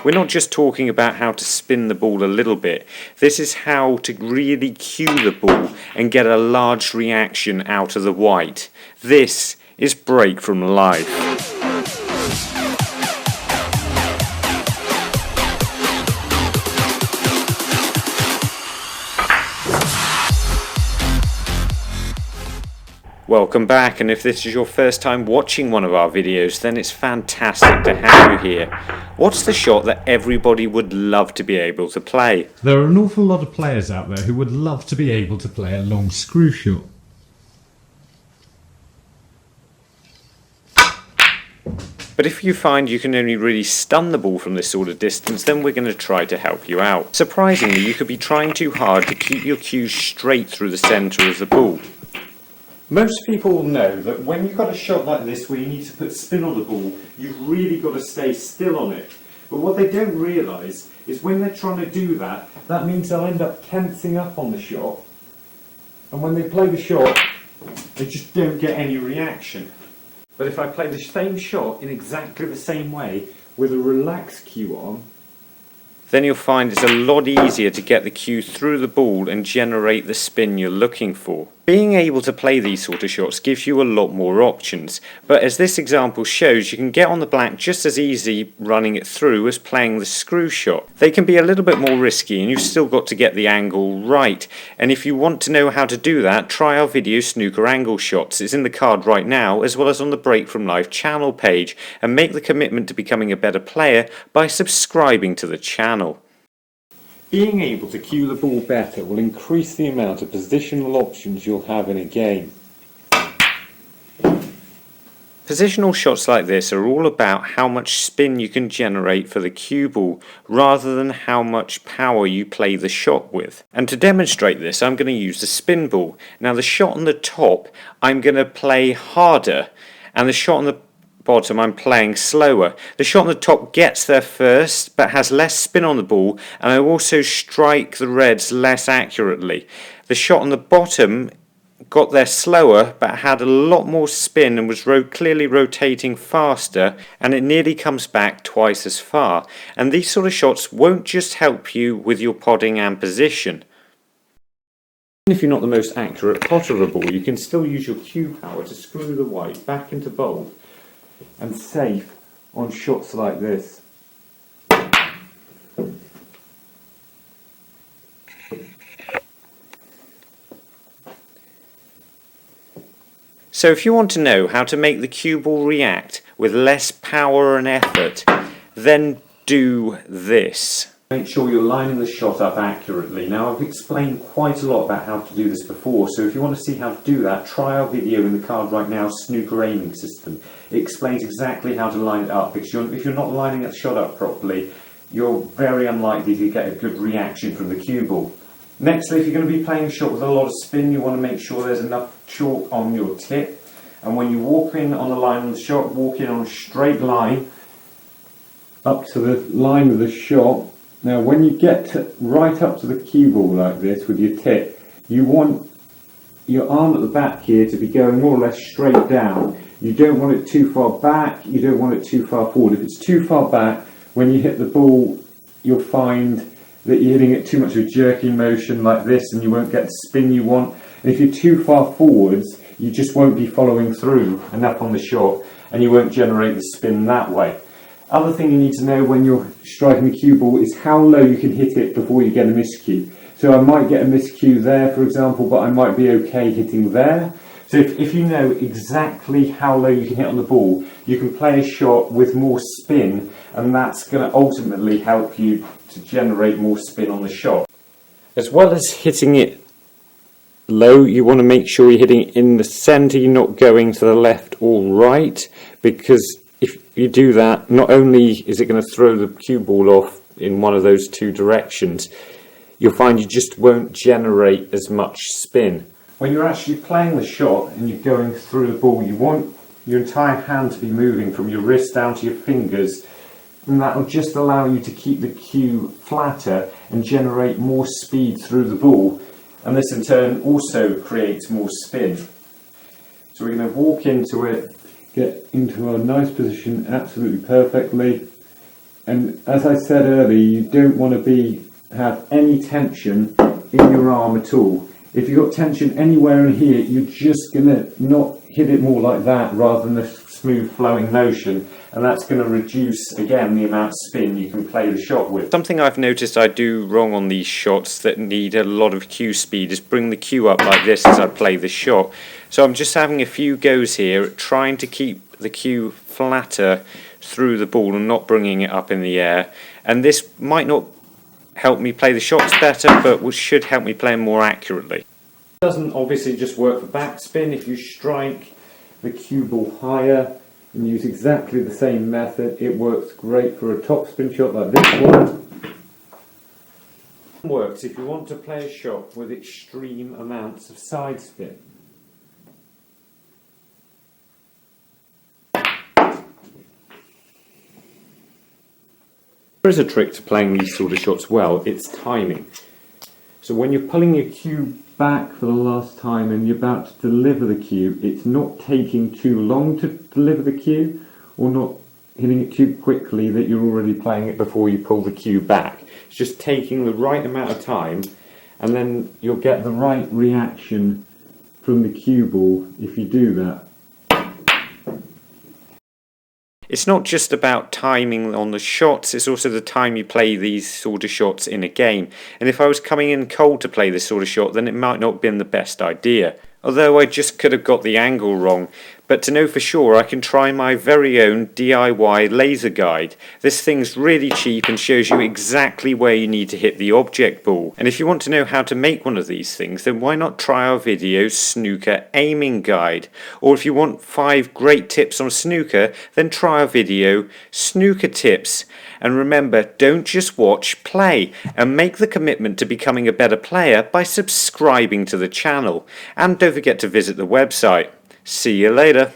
We're not just talking about how to spin the ball a little bit. This is how to really cue the ball and get a large reaction out of the white. This is Break from Life. Welcome back, and if this is your first time watching one of our videos, then it's fantastic to have you here. What's the shot that everybody would love to be able to play? There are an awful lot of players out there who would love to be able to play a long screw shot. But if you find you can only really stun the ball from this sort of distance, then we're going to try to help you out. Surprisingly, you could be trying too hard to keep your cues straight through the centre of the ball. Most people will know that when you've got a shot like this where you need to put spin on the ball, you've really got to stay still on it. But what they don't realise is when they're trying to do that, that means they'll end up tensing up on the shot. And when they play the shot, they just don't get any reaction. But if I play the same shot in exactly the same way with a relaxed cue on, then you'll find it's a lot easier to get the cue through the ball and generate the spin you're looking for. Being able to play these sort of shots gives you a lot more options, but as this example shows, you can get on the black just as easy running it through as playing the screw shot. They can be a little bit more risky and you've still got to get the angle right, and if you want to know how to do that, try our video Snooker Angle Shots. It's in the card right now, as well as on the Break from Life channel page, and make the commitment to becoming a better player by subscribing to the channel. Being able to cue the ball better will increase the amount of positional options you'll have in a game. Positional shots like this are all about how much spin you can generate for the cue ball, rather than how much power you play the shot with. And to demonstrate this, I'm going to use the spin ball. Now the shot on the top, I'm going to play harder, and the shot on the bottom I'm playing slower. The shot on the top gets there first but has less spin on the ball, and I also strike the reds less accurately. The shot on the bottom got there slower but had a lot more spin and was clearly rotating faster, and it nearly comes back twice as far. And these sort of shots won't just help you with your podding and position. If you're not the most accurate potter of a ball, you can still use your cue power to screw the white back into bold and safe on shots like this. So if you want to know how to make the cue ball react with less power and effort, then do this. Make sure you're lining the shot up accurately. Now I've explained quite a lot about how to do this before, so if you want to see how to do that, try our video in the card right now, Snooker Aiming System. It explains exactly how to line it up, because if you're not lining that shot up properly, you're very unlikely to get a good reaction from the cue ball. Nextly, if you're going to be playing a shot with a lot of spin, you want to make sure there's enough chalk on your tip, and when you walk in on the line of the shot, walk in on a straight line up to the line of the shot. Now when you get right up to the cue ball like this with your tip, you want your arm at the back here to be going more or less straight down. You don't want it too far back, you don't want it too far forward. If it's too far back, when you hit the ball, you'll find that you're hitting it too much of a jerking motion like this and you won't get the spin you want. And if you're too far forwards, you just won't be following through enough on the shot and you won't generate the spin that way. Other thing you need to know when you're striking the cue ball is how low you can hit it before you get a miscue. So I might get a miscue there, for example, but I might be okay hitting there. So if you know exactly how low you can hit on the ball, you can play a shot with more spin, and that's going to ultimately help you to generate more spin on the shot. As well as hitting it low, you want to make sure you're hitting it in the centre, you're not going to the left or right, because if you do that, not only is it going to throw the cue ball off in one of those two directions, you'll find you just won't generate as much spin. When you're actually playing the shot and you're going through the ball, you want your entire hand to be moving from your wrist down to your fingers, and that will just allow you to keep the cue flatter and generate more speed through the ball, and this in turn also creates more spin. So we're going to walk into it, get into a nice position absolutely perfectly, And as I said earlier, you don't want to have any tension in your arm at all. If you've got tension anywhere in here, you're just going to not hit it more like that rather than a smooth flowing motion, and that's going to reduce again the amount of spin you can play the shot with. Something I've noticed I do wrong on these shots that need a lot of cue speed is bring the cue up like this as I play the shot. So I'm just having a few goes here at trying to keep the cue flatter through the ball and not bringing it up in the air, and this might not help me play the shots better, but should help me play them more accurately. It doesn't obviously just work for backspin. If you strike the cue ball higher and use exactly the same method, it works great for a topspin shot like this one. It works if you want to play a shot with extreme amounts of side spin. There is a trick to playing these sort of shots well, it's timing. So when you're pulling your cue back for the last time and you're about to deliver the cue, it's not taking too long to deliver the cue, or not hitting it too quickly that you're already playing it before you pull the cue back. It's just taking the right amount of time, and then you'll get the right reaction from the cue ball if you do that. It's not just about timing on the shots, it's also the time you play these sort of shots in a game. And if I was coming in cold to play this sort of shot, then it might not have been the best idea. Although I just could have got the angle wrong. But to know for sure, I can try my very own DIY laser guide. This thing's really cheap and shows you exactly where you need to hit the object ball. And if you want to know how to make one of these things, then why not try our video Snooker Aiming Guide? Or if you want 5 great tips on snooker, then try our video Snooker Tips. And remember, don't just watch, play, and make the commitment to becoming a better player by subscribing to the channel. And don't forget to visit the website. See you later.